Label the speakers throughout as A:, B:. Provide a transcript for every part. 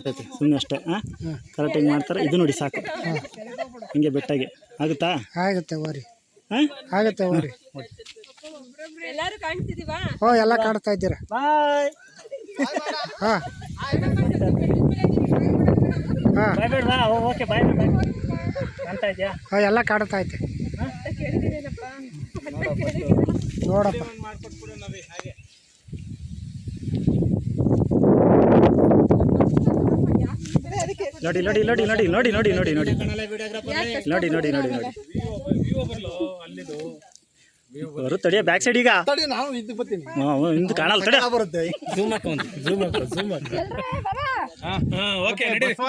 A: ಸುಮ್ಮನೆ ಅಷ್ಟೇ. ಕರೆಕ್ಟಾಗಿ ಮಾಡ್ತಾರೆ. ಇದು ನೋಡಿ ಸಾಕು, ಹಿಂಗೆ ಬೆಟ್ಟಾಗಿ ಆಗುತ್ತಾ?
B: ಆಗುತ್ತೆ ಓರಿ, ಆಗುತ್ತೆ ಓರಿ.
C: ಎಲ್ಲರೂ ಕಾಣ್ತಿದೀವಾ?
B: ಓ ಎಲ್ಲ ಕಾಣ್ತಾ ಇದ್ದೀರಾ?
A: ಬಾಯ್.
B: ಹಾಂ ಹಾಂ
A: ಬಾಯ್ ಬೇಡ. ಓಕೆ ಬಾಯ್ ಬಾಯ್. ಕಾಣ್ತಾ ಇದೆಯಾ?
B: ಹಾಂ ಎಲ್ಲ ಕಾಣ್ತಾ ಐತೆ ನೋಡಪ್ಪ.
A: ನೋಡಿ ನೋಡಿ ನೋಡಿ ನೋಡಿ ನೋಡಿ ನೋಡಿ ನೋಡಿ ನೋಡಿ ನೋಡಿ ನೋಡಿ ನೋಡಿ ನೋಡಿ ಬರು ತಡಿಯ ಬ್ಯಾಕ್ ಸೈಡ್ ಈಗ ಹಿಂದೆ ಕಾಣಲ್ಲ ತಡ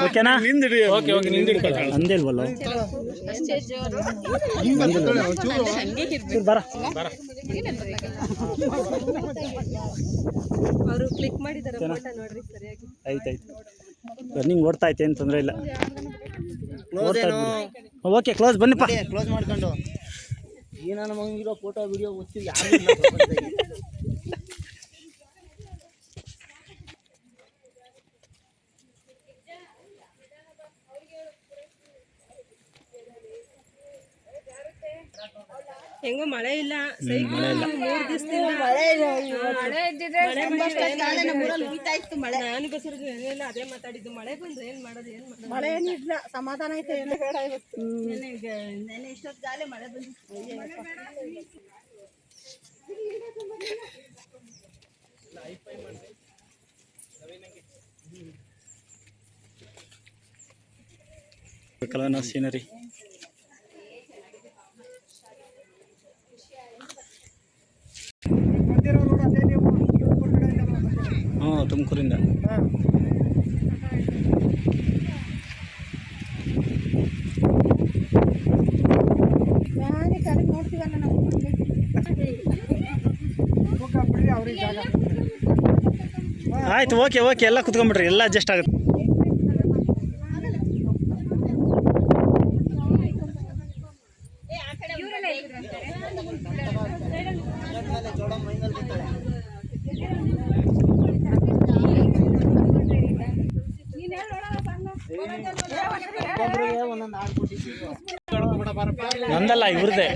A: ಓಕೆನಾ? ಅಂದೇ ಇಲ್ವಲ್ಲ ಬರ
C: ಅವರು ಕ್ಲಿಕ್ ಮಾಡಿದ್ದಾರೆ ಫೋಟೋ ನೋಡ್ರಿ ಸರಿಯಾಗಿ.
A: ಆಯ್ತಾಯ್ತು, ರನ್ನಿಂಗ್ ಓಡ್ತಾ ಐತೆ, ಏನು ತೊಂದರೆ ಇಲ್ಲ. Okay close ಬನ್ನಿಪ್ಪ.
D: ಕ್ಲೋಸ್ ಮಾಡ್ಕೊಂಡು ಏನಾನ ಮಂಗಿರೋ ಫೋಟೋ ವಿಡಿಯೋ ಗೊತ್ತಿಲ್ಲ ಯಾರು
C: ಹೆಂಗೋ ಮಳೆ ಇಲ್ಲ. 3 ದಿವಸದಿಂದ ನಾನು ಬಸರಿಗೆ ಏನಿಲ್ಲ ಅದೇ ಮಾತಾಡಿದ್ದು. ಮಳೆ ಬಂದು ಏನ್ ಮಾಡೋದು, ಏನ್ ಮಾಡೋದು?
B: ಮಳೆ ಏನಿಲ್ಲ, ಸಮಾಧಾನ ಐತೆ. ಏನು ಬೇಡ ಇವತ್ತು.
C: ನೆನೆ ಇಷ್ಟೊತ್ತು ಗಾಳಿ ಮಳೆ ಬಂದು
A: ಕಲನ ಸೀನರಿ. ಹಾಂ, ತುಮಕೂರಿಂದ.
B: ನೋಡ್ತೀವಲ್ಲ ನಾವು
A: ಆಯ್ತು, ಓಕೆ ಓಕೆ, ಎಲ್ಲ ಕುತ್ಕೊಂಡ್ಬಿಡ್ರಿ, ಎಲ್ಲ ಅಡ್ಜಸ್ಟ್ ಆಗುತ್ತೆ. ನಂದಲ್ಲ, ಇವ್ರದೇ.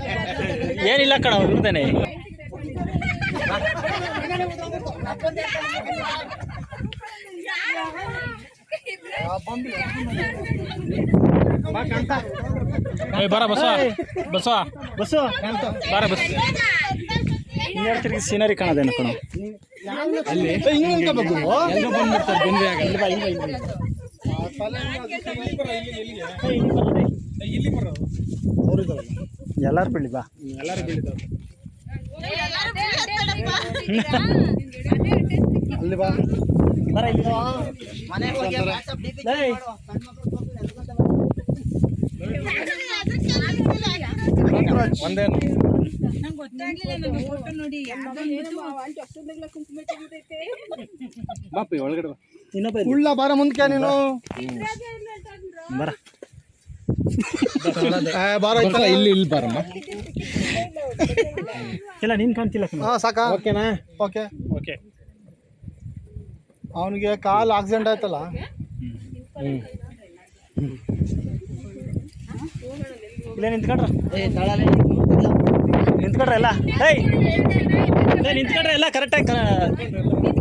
A: ಏನಿಲ್ಲ ಕಣ, ಇವ್ರದೇನೆ. ಬರ ಬಸ ಬಸ ಬಸ್ಸು ಬಾರ ಬಸ್. ತಿರುಗಿ ಸೀನರಿ ಕಾಣೋದೇನು ಕಣ ಎಲ್ಲಾರು ಬೀಳಿ ಬಾ. ಎಲ್ಲಾರು ಬೀಳಿದಾವ ಅಲ್ಲಿ ಬಾ. ಬರ ಇಲ್ಲಿ ಒಂದೇನು ಬಾಪಿ ಒಳಗಡೆ ಉಳ್ಳ ಬಾರ ಮುಂದಕ್ಕೆ ನೀನು ಬರ ಬಾರ ಇಲ್ಲಿ ಇಲ್ಲಿ ಬಾರಮ್ಮ. ಇಲ್ಲ ನೀನು ಕಾಣ್ತಿಲ್ಲ. ಸಾಕಾ? ಓಕೆನಾ? Okay okay. ಅವನಿಗೆ ಕಾಲು ಆಕ್ಸಿಡೆಂಟ್ ಆಯ್ತಲ್ಲ. ಇಲ್ಲ ನಿಂತ್ಕೊಂಡ್ರ ನಿಂತ್ಕೊಂಡ್ರೆ ಎಲ್ಲ. ನಿಂತ್ಕೊಂಡ್ರೆ ಎಲ್ಲ ಕರೆಕ್ಟಾಗಿ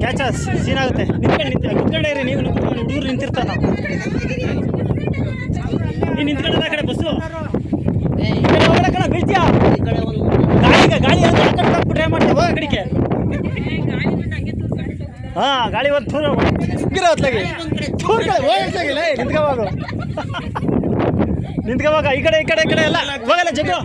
A: ಕ್ಯಾಚ್ ಸೀನ್ ಆಗುತ್ತೆ. ನಿಂತ್ಕೊಂಡೇ ಇರಿ ನೀವು. ಹುಡುಗರು ನಿಂತಿರ್ತಾರ. ನೀನು ನಿಂತ್ಕೊಂಡಲ್ಲ ಆ ಕಡೆ ಬಸ್ಸು ಕಡೆ ಬೀಳ್ತೀಯಾ? ಗಾಳಿ ಹಾಕ್ಬಿಟ್ರೆ ಮಾಡ್ತೀವಿ ಹೋಗ ಕಡೆಗೆ. ಹಾಂ, ಗಾಳಿ ಒಂದು ಥೂರ ಹೊತ್ಲಾಗಿ ನಿಂತ್ಕೋವಾಗ ನಿಂತ್ಕೋವಾಗ ಈ ಕಡೆ ಈ ಕಡೆ ಎಲ್ಲ ಹೋಗಲ್ಲ ಜಗ್ಗು.